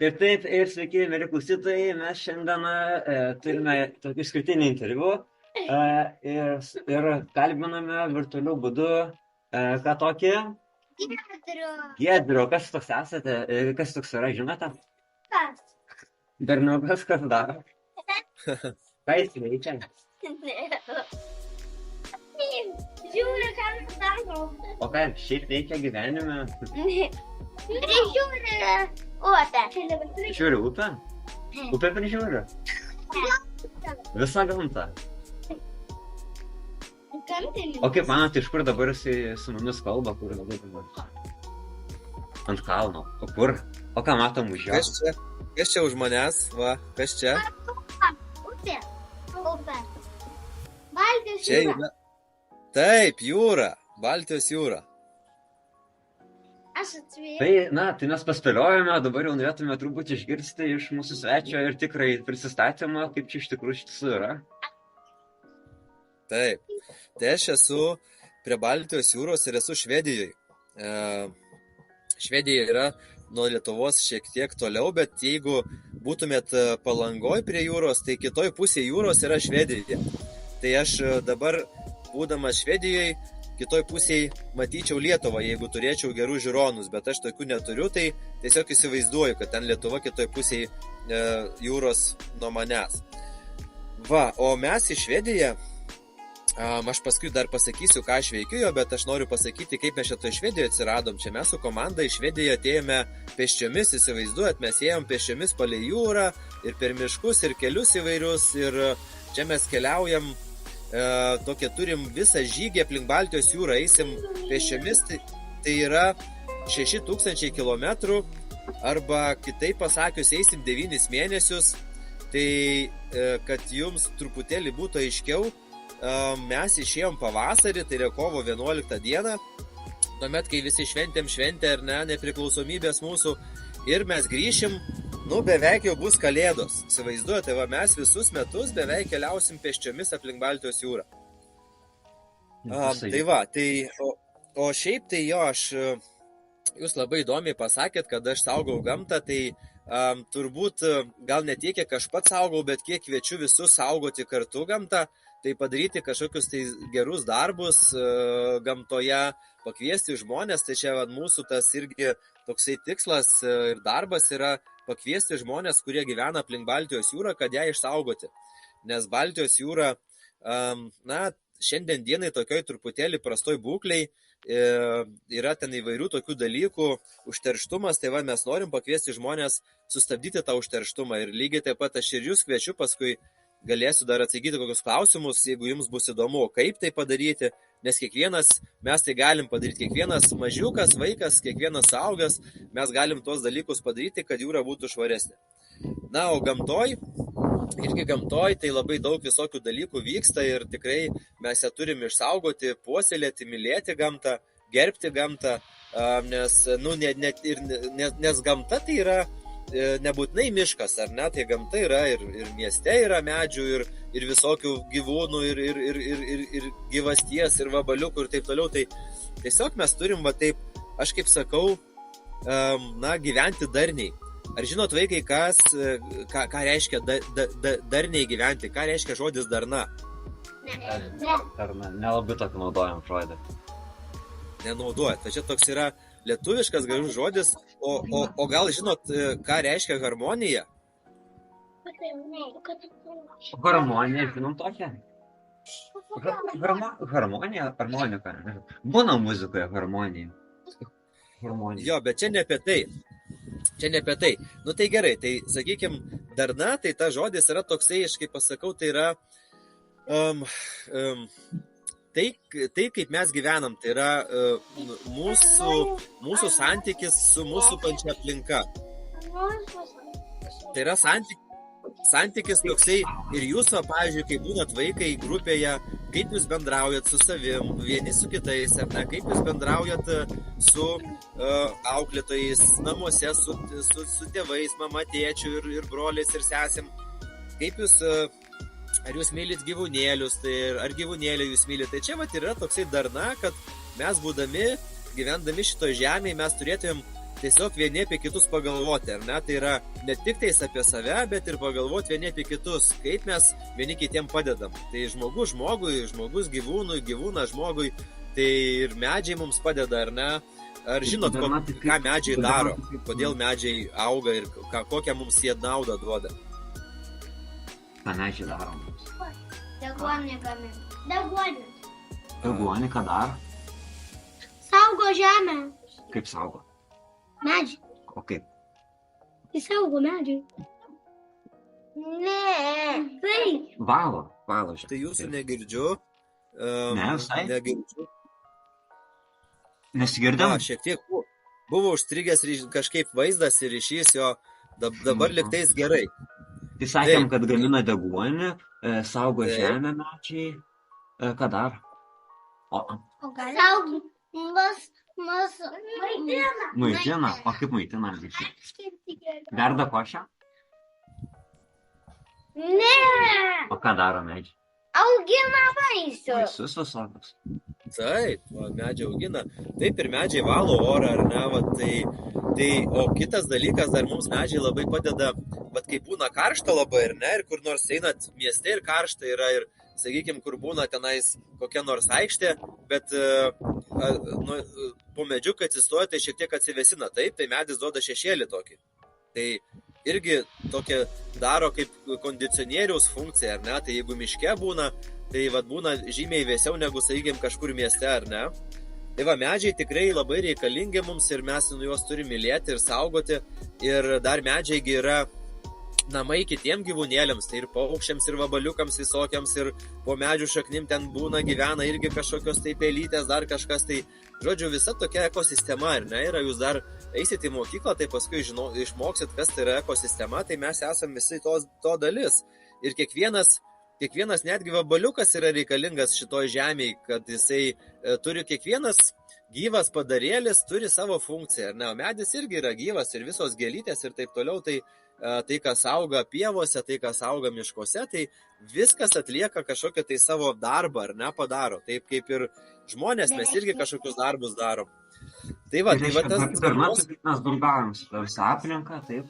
Ir taip, ir sveiki, mėly klausytojai, mes šiandieną turime tokį išskirtinį interviu ir kalbiname virtualiu būdu, ką tokį? Giedriu, kas toks esate, kas toks yra, žinote? Kas? Berniukas, kas daro? Ką jis veikia? Žiūri, ką jis daro. O ką šiaip veikia gyvenime? Prižiūri upę. Žiūri upę? Upę prižiūri? Visą gamtą. Gamtinis. O kaip manot, iš kur dabar jisai su mumis kalba, kur labai dabar? Ant kalno. O kur? O ką matom už jo? Kas čia už manęs? Va, kas čia? Upė. Upė. Baltijos Čia jūra. yra. Taip, jūra. Baltijos jūra. Aš atsvėjau. Tai mes paspėliojame, dabar jau norėtume truputį išgirsti iš mūsų svečio ir tikrai prisistatymą, kaip čia iš tikrųjų yra. Taip. Tai aš esu prie Baltijos jūros ir esu Švedijoje. Švedija yra nuo Lietuvos šiek tiek toliau, bet jeigu būtumėt Palangoj prie jūros, tai kitoj pusėje jūros yra Švedija. Tai aš dabar, būdamas Švedijoje, kitoj pusėje matyčiau Lietuvą, jeigu turėčiau gerų žiūronus, bet aš tokių neturiu, tai tiesiog įsivaizduoju, kad ten Lietuva kitoj pusėje jūros nuo manęs. Va, o mes į Švediją, aš paskui dar pasakysiu, ką aš veikiu jo, bet aš noriu pasakyti, kaip mes šitoje Švedijoje atsiradom. Čia mes su komanda į Švediją atėjome pėsčiomis, įsivaizduojat, mes ėjom pėsčiomis palei jūrą ir per miškus ir kelius įvairius ir čia mes keliaujam, tokie turim visą žygį aplink Baltijos jūrą, eisim pėsčiomis, tai yra 6000 kilometrų arba kitaip pasakius, eisim 9 mėnesius, tai kad jums truputėlį būtų aiškiau, mes išėjom pavasarį, tai yra kovo 11 dieną, tuomet, kai visi šventėm šventę ar ne, nepriklausomybės mūsų, ir mes grįšim, beveik jau bus kalėdos. Įsivaizduojate, va, mes visus metus beveik keliausim pėsčiomis aplink Baltijos jūrą. Tai va, o šiaip tai jo, jūs labai įdomiai pasakėt, kad aš saugau gamtą, tai turbūt gal ne tiek, kiek aš pats saugau, bet kiek kviečiu visus saugoti kartu gamtą, tai padaryti kažkokius tai gerus darbus gamtoje, pakviesti žmonės, tai čia mūsų tas irgi toksai tikslas ir darbas yra pakviesti žmonės, kurie gyvena aplink Baltijos jūrą, kad ją išsaugoti. Nes Baltijos jūra, šiandien dienai tokioj truputėlį prastoj būkliai, yra ten įvairių tokių dalykų, užterštumas, tai va mes norim pakviesti žmonės sustabdyti tą užterštumą ir lygiai taip pat aš ir jūs kviečiu paskui galėsiu dar atsakyti kokius klausimus, jeigu jums bus įdomu, kaip tai padaryti, nes mes tai galim padaryti, kiekvienas mažiukas, vaikas, kiekvienas suaugęs, mes galim tuos dalykus padaryti, kad jūra būtų švaresnė. Na, o gamtoj tai labai daug visokių dalykų vyksta ir tikrai mes ją turim išsaugoti, puoselėti, mylėti gamtą, gerbti gamtą, nes gamta tai yra nebūtinai miškas, ar ne, tai gamta yra ir mieste yra medžių ir visokių gyvūnų ir gyvasties ir vabaliukų ir taip toliau, tai tiesiog mes turim, va taip, aš kaip sakau, gyventi darniai. Ar žinot, vaikai, ką reiškia darniai gyventi, ką reiškia žodis darna? Darna, nelabai tokį naudojam žodį. Nenaudojat, tai čia toks yra lietuviškas gražus žodis, o gal žinot, ką reiškia harmonija? Harmonija, žinom tokią? Harmonija, harmonika. Būna muzikoje harmonija. Jo, bet čia ne apie tai. Tai gerai, tai sakykim, darna, tai ta žodis yra toksai, aš kaip pasakau, tai yra Tai, kaip mes gyvenam, tai yra mūsų santykis su mūsų pančia aplinka. Tai yra santykis toksai ir jūs, pavyzdžiui, kai būnat vaikai grupėje, kaip jūs bendraujat su savim, vieni su kitais, ar ne, kaip jūs bendraujat su auklėtojais namuose, su tėvais, mama, tėčiu ir broliais ir sesėm, kaip jūs ar jūs mylit gyvūnėlius, tai ar gyvūnėlį jūs mylit. Tai čia vat yra toksai darna, kad mes gyvendami šitoje žemėje, mes turėtumėm tiesiog vieni apie kitus pagalvoti, ar ne? Tai yra ne tik tais apie save, bet ir pagalvoti vieni apie kitus, kaip mes vieni kitiem padedam. Tai žmogus žmogui, žmogus gyvūnui, gyvūnas žmogui, tai ir medžiai mums padeda, ar ne? Ar žinot, ką medžiai daro, kodėl medžiai auga ir kokią mums jie naudą duoda? Ką medžiai daro mums? Deguonį gamina. Deguonį. Deguonį ką daro? Saugo žemę. Kaip saugo? Medžiai. O kaip? Jis saugo medžiai. Ne. Taip. Valo žemę. Tai jūsų negirdžiu. Ne, visai? Negirdžiu. Nesigirdam? Šiek tiek buvo užstrigęs kažkaip vaizdas ir ryšys, jo dabar liktais gerai. Tai sakėm, kad gamina deguonį, saugo žemę medžiai, ką dar? Saugo. Maitina. Maitina? O kaip maitina? Verda košę? Ne. O ką daro medžiai? Augina vaisius. Vaisius visokius. Taip, medžiai augina. Taip ir medžiai valo orą, ar ne? O kitas dalykas, dar mums medžiai labai padeda, kai būna karšta labai, ar ne? Ir kur nors einat mieste ir karšta yra ir, sakykime, kur būna tenais kokia nors aikštė, bet po medžiu, kai atsistoja, tai šiek tiek atsivesina. Taip, tai medis duoda šešėlį tokį. Tai irgi tokia daro kaip kondicionieriaus funkcija, ar ne? Tai jeigu miške būna, tai būna žymiai vėsiau negu, sakykime, kažkur mieste, ar ne? Tai medžiai tikrai labai reikalingi mums ir mes juos turime mylėti ir saugoti. Ir dar medžiai yra namai kitiem gyvūnėliams, tai ir paukščiams, ir vabaliukams visokiams, ir po medžių šaknim ten gyvena irgi kažkokios tai pelytės, dar kažkas, tai žodžiu, visa tokia ekosistema, ar ne? Ir jūs dar eisit į mokyklą, tai paskui išmoksit, kas tai yra ekosistema, tai mes esame visi to dalis. Ir kiekvienas netgi vabaliukas yra reikalingas šitoj žemėje, kad jisai turi kiekvienas gyvas padarėlis, turi savo funkciją, ar ne? O medis irgi yra gyvas ir visos gėlytės ir taip toliau, tai kas auga pievose, tai kas auga miškuose, tai viskas atlieka kažkokią tai savo darbą, ar ne, padaro. Taip kaip ir žmonės, mes irgi kažkokius darbus darom. Tai tas... Pirmiausia, kaip mes draugavom su visą aplinką, taip.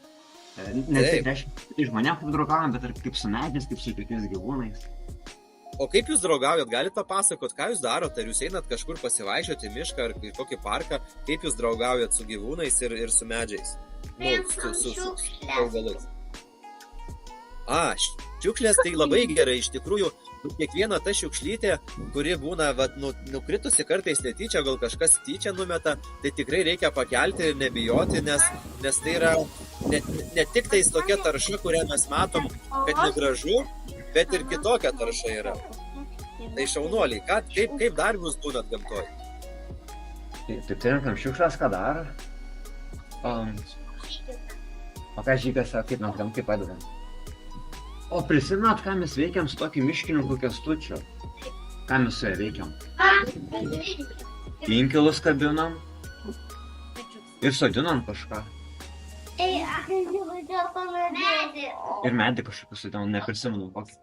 Ne tik žmonėm kaip draugavom, bet ir kaip su medžiais, kaip su kitais gyvūnais. O kaip jūs draugaujat, galite papasakot, ką jūs darot, ar jūs einat kažkur pasivaikščioti į mišką ar į kokį parką, kaip jūs draugaujat su gyvūnais ir su medžiais? Su augalais. Šiukšlės tai labai gerai, iš tikrųjų, kiekviena ta šiukšlytė, kuri būna nukritusi kartais netyčia, gal kažkas tyčia numeta, tai tikrai reikia pakelti ir nebijoti, nes tai yra ne tik tais tokia tarša, kurią mes matom, kad negražu, bet ir kitokia tarša yra. Tai šaunuoliai, kaip dar jūs būnat gamtoj? Tai turim šiukšlės, ką daro? O ką žygas, kaip mes gamtai padedam? O prisimenat, ką mes veikiam su tokiu miškininku Kęstučiu? Ką mes su juo veikiam? Inkilus kabinam ir sodinam kažką. Ir medį kažkokį sodinam, neprisimenu kokį.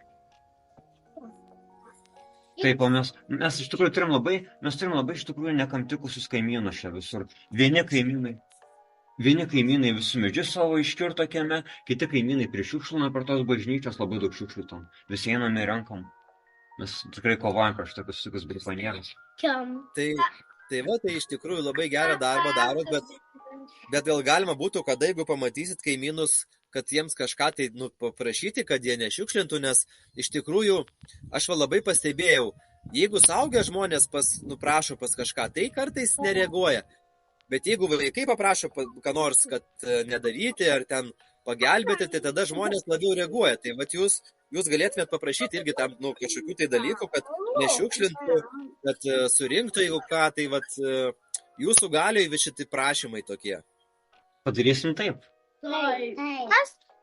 Taip, o mes iš tikrųjų turim labai iš tikrųjų nekamtikusius kaimynus čia visur. Vieni kaimynai visų medžius savo iškirto kieme, kiti kaimynai prišiukšlina per tos bažnyčios, labai daug šiukšlių tam. Visi einame ir renkam. Mes tikrai kovojam prieš tokius britvanėlius. Tai iš tikrųjų labai gerą darbą darot, bet gal galima būtų, kad jeigu pamatysit kaimynus, kad jiems kažką tai paprašyti, kad jie nešiukšlintų, nes iš tikrųjų aš labai pastebėjau, jeigu suaugę žmonės prašo pas kažką, tai kartais nereaguoja. Bet jeigu vaikai paprašo ką nors, kad nedaryti ar ten pagelbėti, tai tada žmonės labiau reaguoja. Tai jūs galėtumėt paprašyti irgi tam kažkokių tai dalykų, kad nešiukšlintų, kad surinktų, jeigu ką, tai jūsų galioj visi šitie prašymai tokie. Padarysim taip.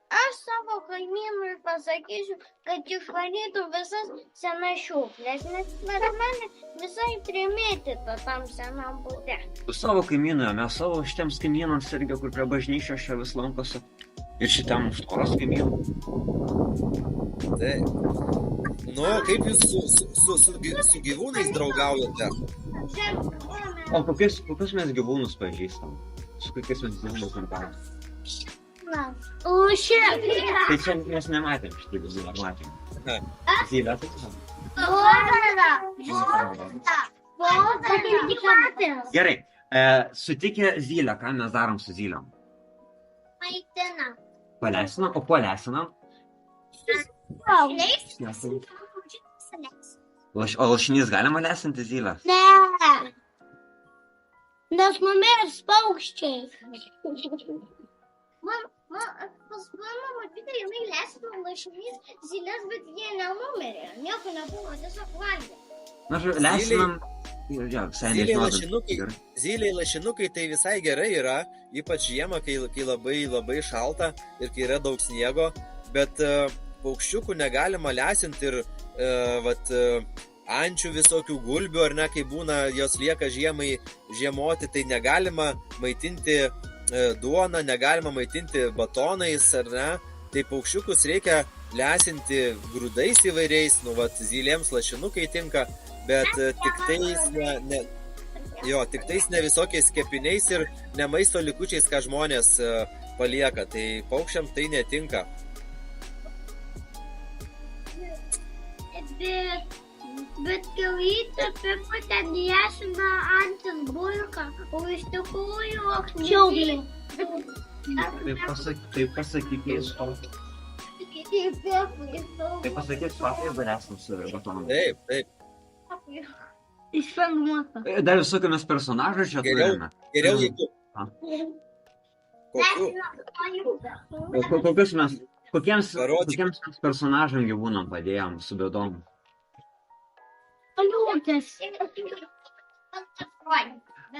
Aš savo kaimynui pasakysiu, kad išvarytų visas senas šiukšlės, nes mane visai primėtyta tam senam bute. Savo kaimynui, mes savo šitiems kaimynams irgi, kur prie bažnyčios čia vis lankosi. Ir šitam už tvoros kaimynų. Taip. Nu, kaip jūs su gyvūnais draugaujate? O kokius mes gyvūnus pažįstam? Su kokiais mes gyvūnus bendraujam? Lūšė. Tai čia mes nematėm šitų gyvūnų, ar matėm? Zylę, tai čia. Gerai, sutikę zylę, ką mes darom su zylėm? Maitina. Paleisinam, o kuo leisinam? O lašinys galima leisinti zylę? Ne. Nes numirs paukščiai. Pas mano močiutę jinai leisino lašinys zylės, bet jie nenumirė. Nieko nebuvo, tiesiog valgė. Na, leisinam. Ja, visai nežinau. Zyliai lašinukai tai visai gerai yra, ypač žiemą, kai labai šalta ir kai yra daug sniego, bet paukščiukų negalima leisinti ir ančių visokių gulbių, ar ne, kai būna, jos lieka žiemoti, tai negalima maitinti duoną, negalima maitinti batonais, ar ne, tai paukščiukus reikia leisinti grūdais įvairiais, zylėms lašinukai tinka, bet tiktais ne visokiais kepiniais ir ne maisto likučiais, ką žmonės palieka, tai paukščiam tai netinka. Bet kiaulytė Pepa ten liesina antis bulką, o iš tikrųjų kiaulė. Tai pasakyk įsto. Tai pasakyk papai, jeigu nesam su batonu. Taip. Išfilmuota. Dar visokių mes personažų čia turime. Geriau jeigu. Kokiems personažam gyvūnam padėjom su bėdom? Aliūkės.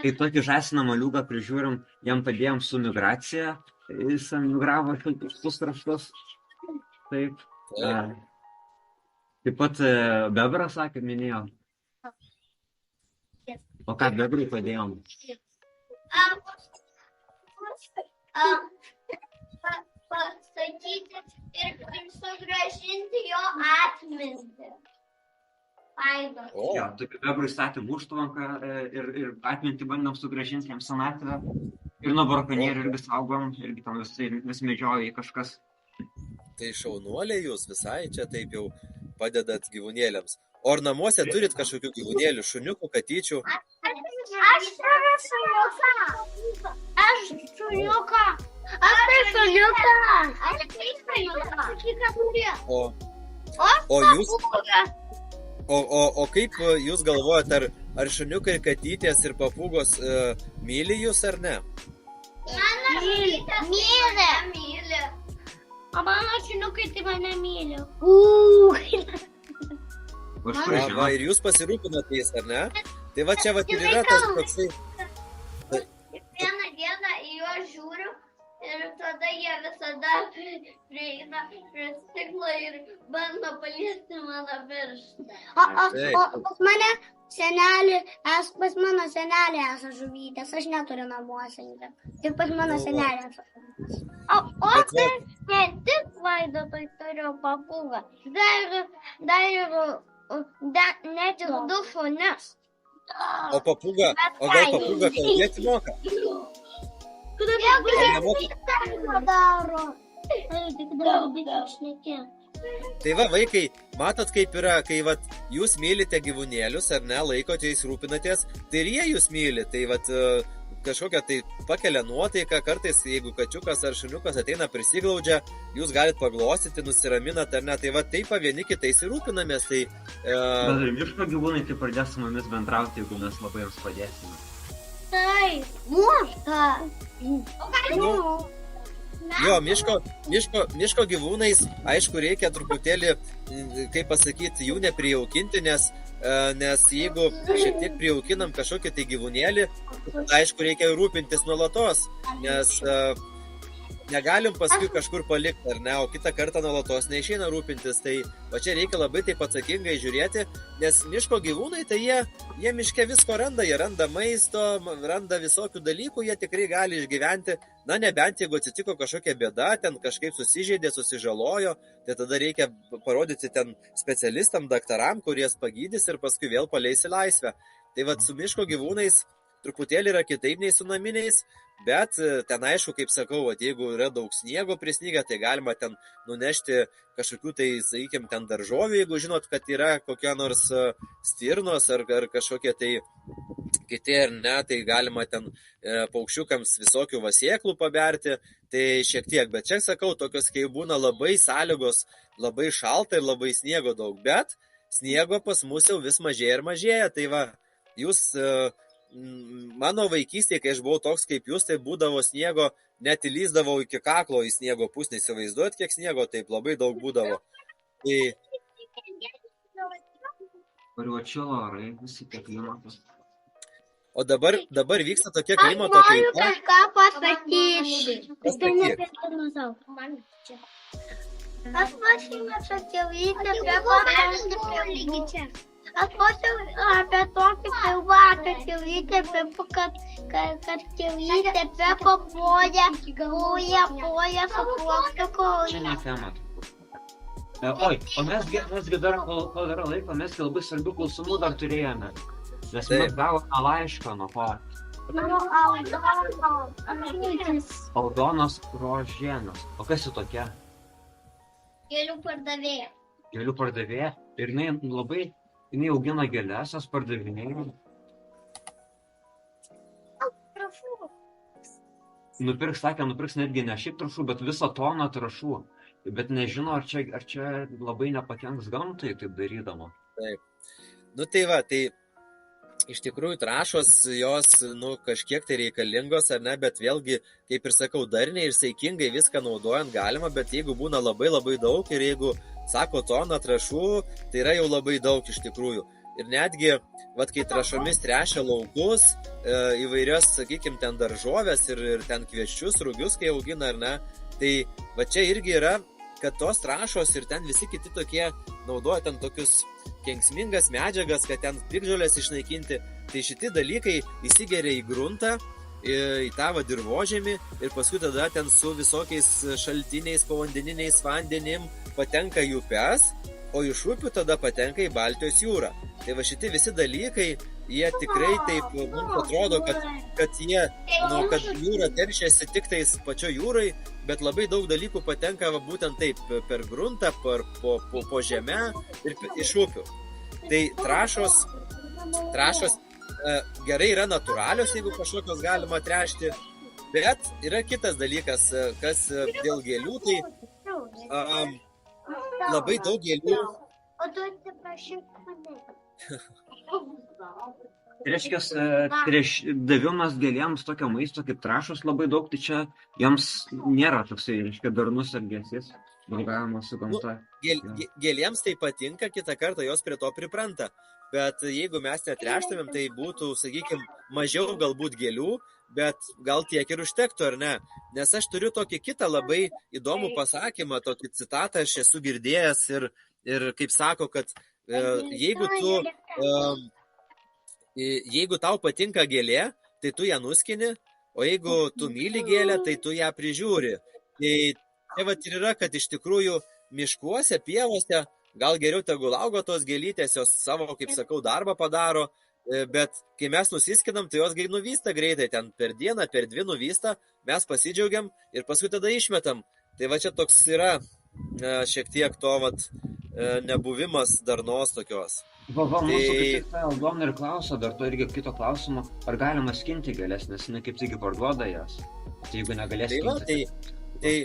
Kai tokį žąsiną maliuką prižiūrim, jam padėjom su migracija, jis migravo šitus kraštus. Taip. Taip pat bebrą, sakė, minėjo. O ką bebrui padėjom? Pasakyti ir sugrąžinti jo atmintį. Ja, tokiu bebrui statėm užtvanką ir atmintį bandom sugrąžinti jam senatvę. Ir nuo brakonierių irgi saugom, irgi tam vis medžioja kažkas. Tai šaunuoliai jūs visai čia taip jau padedat gyvūnėliams. O ar namuose turit kažkokių gyvūnėlių, šuniukų, katyčių? Aš turiu šuniuką. Aš šuniuką. O kaip jūs galvojat, ar šuniukai, katytės ir papūgos myli jūs ar ne? Myli. O mano šuniukai tai mane myli. Va, ir jūs pasirūpinat jais, ar ne? Tai va čia ir yra tas toksai. Vieną dieną į juos žiūriu ir tada jie visada prieina prie stiklo ir bando paliesti mano pirštą. O pas mano senelį esą žuvytės, aš neturiu namuose. Tik pas mano senelį esą. O tai ne tik Vaidotui turiu papūgą, dar net ir 2 šunis. O gal papūga kalbėti moka? Tai va, vaikai, matot kaip yra, kai jūs mylite gyvūnėlius ar ne, laikote jais, rūpinatės, tai ir jie jūs myli, tai kažkokią tai pakelia nuotaiką, kartais jeigu kačiukas ar šuniukas ateina prisiglaudžia, jūs galit paglostyti, nusiraminat ar ne, tai taip vieni kitais ir rūpinamės. Tai, bet ir miško gyvūnai tai pradės su mumis bendrauti, jeigu mes labai jums padėsime. Tai, mušta. Jo, miško gyvūnais, aišku, reikia truputėlį, kaip pasakyti, jų neprijaukinti, nes jeigu šiek tiek prijaukinam kažkokį tai gyvūnėlį, aišku, reikia rūpintis nuolatos, nes negalim paskui kažkur palikti, ar ne, o kitą kartą nuolatos neišeina rūpintis, tai va čia reikia labai taip atsakingai žiūrėti, nes miško gyvūnai, tai jie miške visko randa, jie randa maisto, randa visokių dalykų, jie tikrai gali išgyventi, na nebent jeigu atsitiko kažkokia bėda, ten kažkaip susižeidė, susižalojo, tai tada reikia parodyti ten specialistam, daktaram, kurie pagydys ir paskui vėl paleis į laisvę. Tai va su miško gyvūnais truputėlį yra kitaip nei su naminiais, bet ten aišku, kaip sakau, jeigu yra daug sniego prisnygę, tai galima ten nunešti kažkokių tai, sakykime, ten daržovių, jeigu žinot, kad yra kokia nors stirnos ar kažkokie tai kiti, ar ne, tai galima ten paukščiukams visokių vasėklų paberti, tai šiek tiek, bet čia sakau, tokios, kai būna labai sąlygos, labai šalta ir labai sniego daug, bet sniego pas mus jau vis mažėja ir mažėja, tai va, jūs mano vaikystėje, kai aš buvau toks kaip jūs, tai būdavo sniego, net įlyzdavau iki kaklo į sniego pusnį, įsivaizduot, kiek sniego, taip labai daug būdavo. Tai... Pariuočilo orai, visi tie klimatas. O dabar vyksta tokia klimato kaita. Aš noriu kažką pasakyti. Aš mašinę sakiavytę prie pakalbį. Aš apie tokį filmatą kivytę, kad kivytę Pepa poja su plaktuku. Čia ne tema. Oi, o mesgi dar, kol yra laiko, mes labai svarbių klausimų dar turėjome. Nes mes gavome laišką nuo ko. Aldonos Rožėnas. O kas ji tokia? Gėlių pardavėja. Gėlių pardavėja. Ir jinai augina gėles, jas pardavinėja. Nupirks netgi ne šiaip trąšų, bet visą toną trąšų. Bet nežino, ar čia labai nepakenks gamtai taip darydama. Taip. Nu tai va, tai iš tikrųjų trąšos, jos, kažkiek tai reikalingos, ar ne, bet vėlgi, kaip ir sakau, darniai ir saikingai viską naudojant galima, bet jeigu būna labai labai daug ir jeigu sako toną trąšų, tai yra jau labai daug iš tikrųjų. Ir netgi, kai trąšomis tręšia laukus, įvairios, sakykime, ten daržovės ir ten kviečius, rugius, kai augina, ar ne, tai va čia irgi yra, kad tos trąšos ir ten visi kiti tokie naudoja ten tokius kenksmingas medžiagas, kad ten piktžolės išnaikinti, tai šitie dalykai įsigeria į gruntą, į tą dirvožemį ir paskui tada ten su visokiais šaltiniais, povandeniniais vandenim patenka į upes, o iš upių tada patenka į Baltijos jūrą. Tai va šitie visi dalykai, jie tikrai taip, mums atrodo, kad jūra teršiasi tik tais pačio jūrai, bet labai daug dalykų patenka būtent taip per gruntą, po žemę ir iš upių. Tai trąšos gerai yra natūralios, jeigu kažkokios galima tręšti, bet yra kitas dalykas, kas dėl gėlių, tai labai daug gėlių. O tu atsiprašyk mane. Tai reiškia, davimas gėlėms tokio maisto kaip trąšos labai daug, tai čia joms nėra toksai, reiškia, darnus elgesys, draugavimas su gamta. Gėlėms tai patinka, kitą kartą jos prie to pripranta, bet jeigu mes netręštumėm, tai būtų, sakykime, mažiau galbūt gėlių, bet gal tiek ir užtektų, ar ne? Nes aš turiu tokį kitą labai įdomų pasakymą, tokį citatą aš esu girdėjęs ir kaip sako, kad jeigu tau patinka gėlė, tai tu ją nuskini, o jeigu tu myli gėlę, tai tu ją prižiūri. Tai ir yra, kad iš tikrųjų miškuose, pievose, gal geriau tegul auga tos gėlytės, jos savo, kaip sakau, darbą padaro, bet kai mes nusiskinam, tai jos nuvysta greitai, ten per dieną, per dvi nuvysta, mes pasidžiaugiam ir paskui tada išmetam. Tai va čia toks yra šiek tiek to nebuvimas darnos tokios. Mūsų kaip tik Aldona ir klauso, dar to irgi kito klausimo, ar galima skinti gėlės, nes jinai kaip tik parduoda jas. Tai jeigu negalės skinti. Tai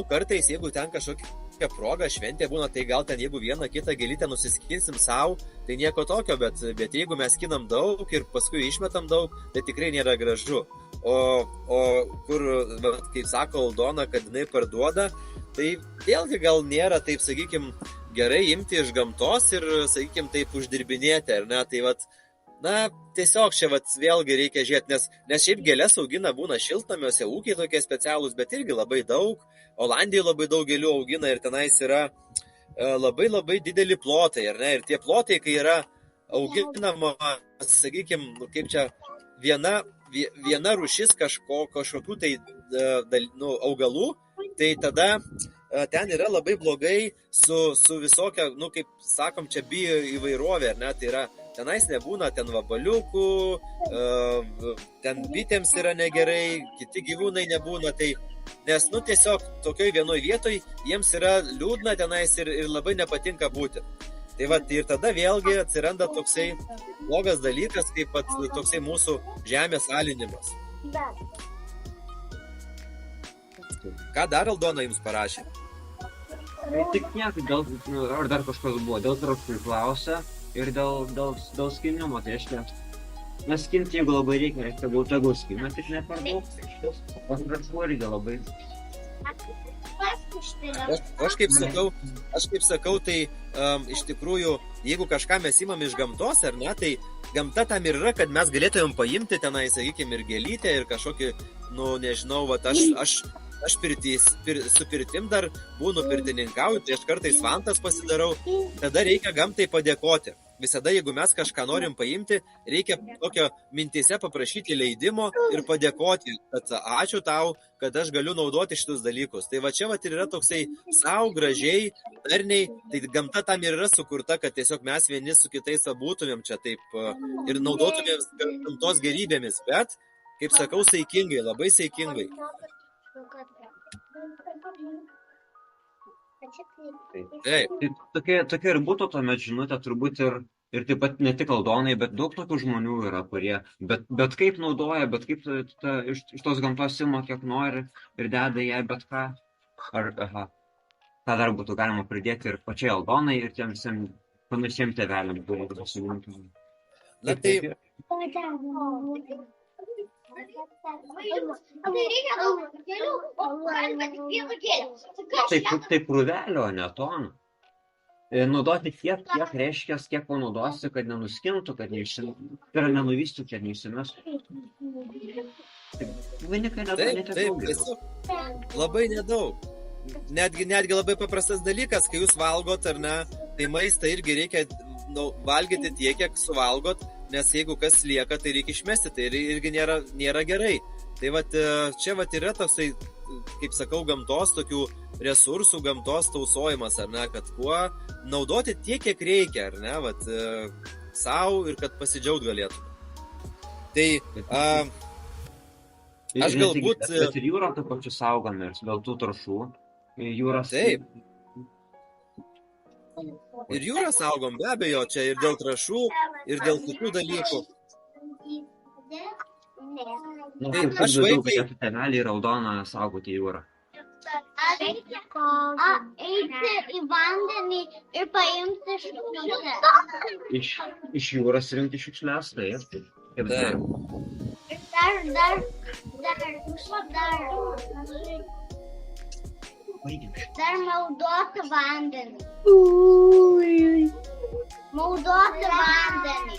kartais, jeigu ten kažkokia proga, šventė būna, tai gal ten jeigu vieną kitą gėlytę nusiskinsim savo, tai nieko tokio, bet jeigu mes skinam daug ir paskui išmetam daug, tai tikrai nėra gražu. O kur, kaip sako Aldona, kad jinai parduoda, tai vėlgi gal nėra taip, sakykim, gerai imti iš gamtos ir, sakykim, taip uždirbinėti, ar ne? Tai Na, tiesiog čia vėlgi reikia žiūrėti, nes šiaip gėlės augina būna šiltnamiuose, ūkiai tokie specialūs, bet irgi labai daug. Olandijoje labai daug gėlių augina ir tenais yra labai labai dideli plotai, ar ne? Ir tie plotai, kai yra auginama, sakykime, kaip čia, viena rūšis kažkokių tai augalų, tai tada ten yra labai blogai su visokia, kaip sakom, čia bio įvairovė, ar ne? Tai yra, tenais nebūna ten vabaliukų, ten bitėms yra negerai, kiti gyvūnai nebūna, tai nes, tiesiog tokioj vienoj vietoj jiems yra liūdna tenais ir labai nepatinka būti. Tai va, ir tada vėlgi atsiranda toksai blogas dalykas, kaip toksai mūsų žemės alinimas. Ką dar Aldona jums parašė? Tai tik tiek, ar dar kažkas buvo, dėl trąšų klausia ir dėl skinimo, tai reiškia, neskinti, jeigu labai reikia tegul skina, tik ne per daug, o trąšų irgi labai. Aš kaip sakau, tai iš tikrųjų, jeigu kažką mes imam iš gamtos, ar ne, tai gamta tam ir yra, kad mes galėtumėm paimti tenai, sakykime, ir gėlytę, ir kažkokį, nežinau, aš su pirtim dar būnu pirtininkauju, tai aš kartais vantas pasidarau, tada reikia gamtai padėkoti. Visada, jeigu mes kažką norim paimti, reikia tokio mintyse paprašyti leidimo ir padėkoti, kad ačiū tau, kad aš galiu naudoti šitus dalykus. Tai va čia ir yra toksai savo gražiai, darniai, tai gamta tam ir yra sukurta, kad tiesiog mes vieni su kitais būtumėm čia taip ir naudotumėm gamtos gerybėmis, bet, kaip sakau, saikingai, labai saikingai. Taip. Tokia ir būtų tuomet žinutė, turbūt ir taip pat ne tik Aldonai, bet daug tokių žmonių yra, kurie bet kaip naudoja, bet kaip iš tos gamtos ima kiek nori ir deda ją bet ką. Ką dar būtų galima pridėti ir pačiai Aldonai ir tiem visiems panašiems tėveliams, kurie pasirinktų. Na tai... Tai krūvelio, ne toną. Naudoti tiek reiškia, kiek panaudosi, kad nenuskintų, kad nenuvystų, kad neišsimestų. Vainikai Taip, labai nedaug. Netgi labai paprastas dalykas, kai jūs valgot, ar ne, tai maistą irgi reikia valgyti tiek, kiek suvalgot, nes jeigu kas lieka, tai reikia išmesti, tai irgi nėra gerai. Tai čia yra toksai, kaip sakau, gamtos tokių resursų, gamtos tausojimas, ar ne, kad kuo naudoti tiek, kiek reikia, ar ne, savo ir kad pasidžiaugt galėtume. Tai aš galbūt... Bet ir jūrą taip pačiu saugome ir dėl tų trąšų. Jūros... Taip. Ir jūrą saugom, be abejo, čia ir dėl trąšų, ir dėl kitų dalykų. Taip, aš vaikai... Tėveliai Raudoną saugoti jūrą. Eiti į vandenį ir paimti šiukšles. Iš jūros rinkti šiukšles, taip. Dar naudoti vandenį. Naudoti vandenį.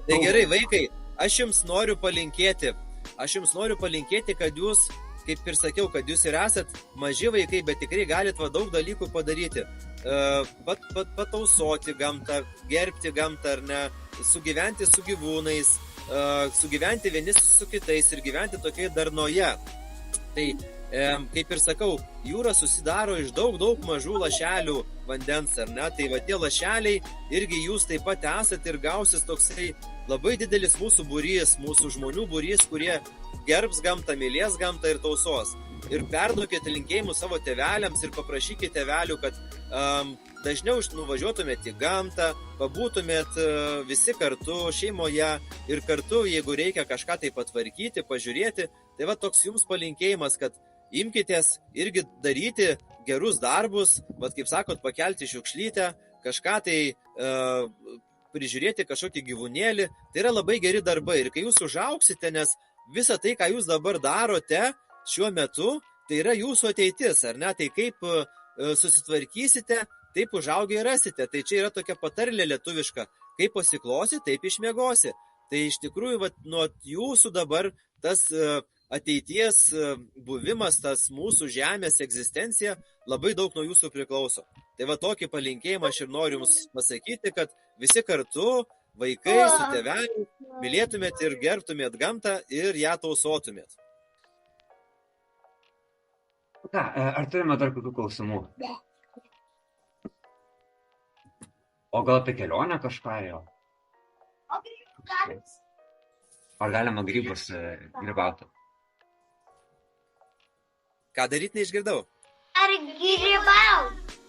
Tai gerai, vaikai, aš jums noriu palinkėti, kad jūs, kaip ir sakiau, kad jūs ir esat maži vaikai, bet tikrai galit daug dalykų padaryti. Patausoti gamtą, gerbti gamtą, ar ne, sugyventi su gyvūnais, sugyventi vieni su kitais ir gyventi tokioje darnoje. Tai, kaip ir sakau, jūra susidaro iš daug mažų lašelių vandens, ar ne? Tai tie lašeliai irgi jūs taip pat esat ir gausis toksai labai didelis mūsų būrys, mūsų žmonių būrys, kurie gerbs gamtą, mylės gamtą ir tausos. Ir perduokite linkėjimus savo tėveliams ir paprašykite tėvelių, kad dažniau nuvažiuotumėte į gamtą, pabūtumėt visi kartu šeimoje ir kartu, jeigu reikia kažką tai patvarkyti, pažiūrėti, tai toks jums palinkėjimas, kad imkitės irgi daryti gerus darbus, kaip sakot, pakelti šiukšlytę, kažką tai prižiūrėti kažkokį gyvūnėlį, tai yra labai geri darbai. Ir kai jūs užauksite, nes visa tai, ką jūs dabar darote šiuo metu, tai yra jūsų ateitis, ar ne? Tai kaip susitvarkysite, taip užaugę ir rasite. Tai čia yra tokia patarlė lietuviška, kaip pasiklosi, taip išmiegosi. Tai iš tikrųjų, nuo jūsų dabar tas ateities buvimas, tas mūsų žemės egzistencija labai daug nuo jūsų priklauso. Tai tokį palinkėjimą aš ir noriu jums pasakyti, kad visi kartu, vaikai su tėveliais, mylėtumėt ir gerbtumėt gamtą ir ją tausotumėt. Ką, ar turime dar kokių klausimų? O gal apie kelionę kažką jau? Ar galima grybus grybauti? Ką daryti, neišgirdau? Ar grybauti?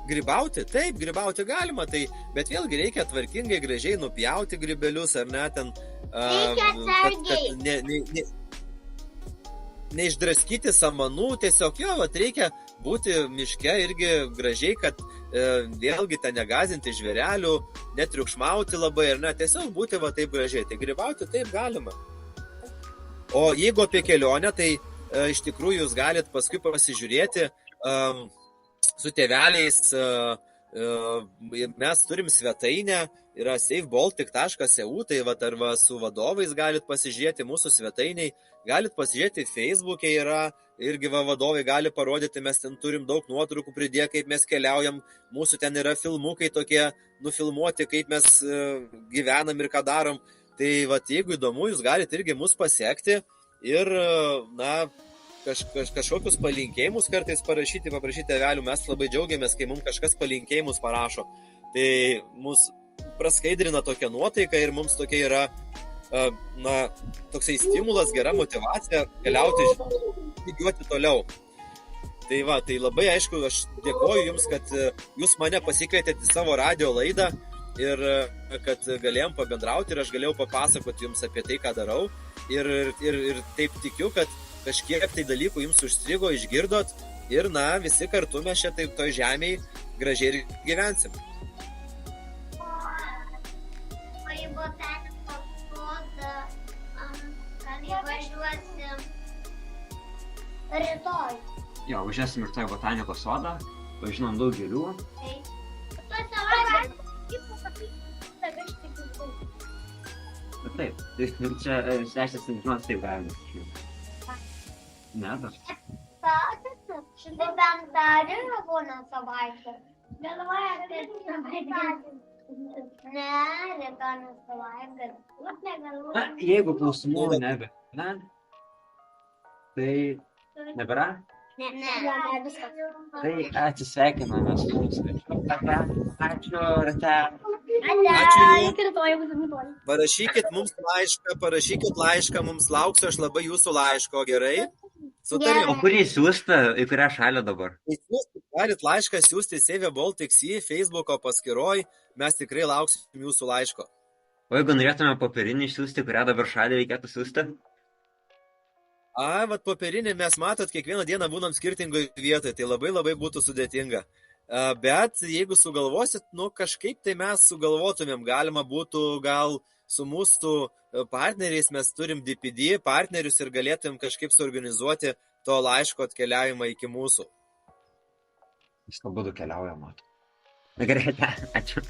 Grybauti? Taip, grybauti galima, bet vėlgi reikia tvarkingai, gražiai nupjauti grybelius, ar ne, ten... kad neišdraskyti samanų, tiesiog reikia būti miške irgi gražiai, kad vėlgi ten negazinti žvėrelių, netriukšmauti labai, ar ne, tiesiog būti taip gražiai. Tai grybauti taip galima. O jeigu apie kelionę, tai iš tikrųjų jūs galit paskui pasižiūrėti su tėveliais, mes turim svetainę, yra safebaltic.eu, tai arba su vadovais galit pasižiūrėti mūsų svetainiai, galit pasižiūrėti Facebook'e yra, irgi vadovai gali parodyti, mes ten turim daug nuotraukų pridėję, kaip mes keliaujam, mūsų ten yra filmukai tokie nufilmuoti, kaip mes gyvenam ir ką darom. Tai jeigu įdomu, jūs galit irgi mus pasiekti ir, kažkokius palinkėjimus kartais paprašyti tėvelių. Mes labai džiaugiamės, kai mums kažkas palinkėjimus parašo. Tai mus praskaidrina tokia nuotaika ir mums tokia yra toksai stimulas, gera motyvacija keliauti, žygiuoti toliau. Tai labai aišku, aš dėkoju jums, kad jūs mane pasikvietėte į savo radio laidą ir kad galėjom pabendrauti ir aš galėjau papasakoti jums apie tai, ką darau. Ir taip tikiu, kad kažkiek tai dalykų jums užstrigo, išgirdot ir, visi kartu mes čia taip toj žemėj gražiai ir gyvensim. O į botanikos sodą, kada važiuosim rytoj? Jo, važiuosim ir toj botanikos sodą, važinom daug gėlių. Taip, čia svečias nežinot, taip galima. Ne, dar. Tai bent dar yra būna savaitė. Galvoja, kad savaitė. Ne, rytoj savaitė. Jeigu klausimų nebe, tai nebėra? Ne, viskas. Tai atsisveikiname su mūsų. Ačiū, Rate. Parašykit mums laišką, mums lauksiu, aš labai jūsų laiško, gerai? Sutarim. O kurį siūsti, į kurią šalį dabar? Galit laišką siūsti Save Baltic Sea Facebooko paskyroj, mes tikrai lauksim jūsų laiško. O jeigu norėtume popierinį siūsti, kurią dabar šalį reikėtų siūsti? Popierinį mes matot, kiekvieną dieną būnam skirtingoje vietoje, tai labai būtų sudėtinga. Bet jeigu sugalvosit, kažkaip tai mes sugalvotumėm, galima būtų gal su mūsų partneriais, mes turim DPD partnerius ir galėtumėm kažkaip suorganizuoti to laiško atkeliavimą iki mūsų. Jis būdu keliauja, matau. Gerai, ačiū.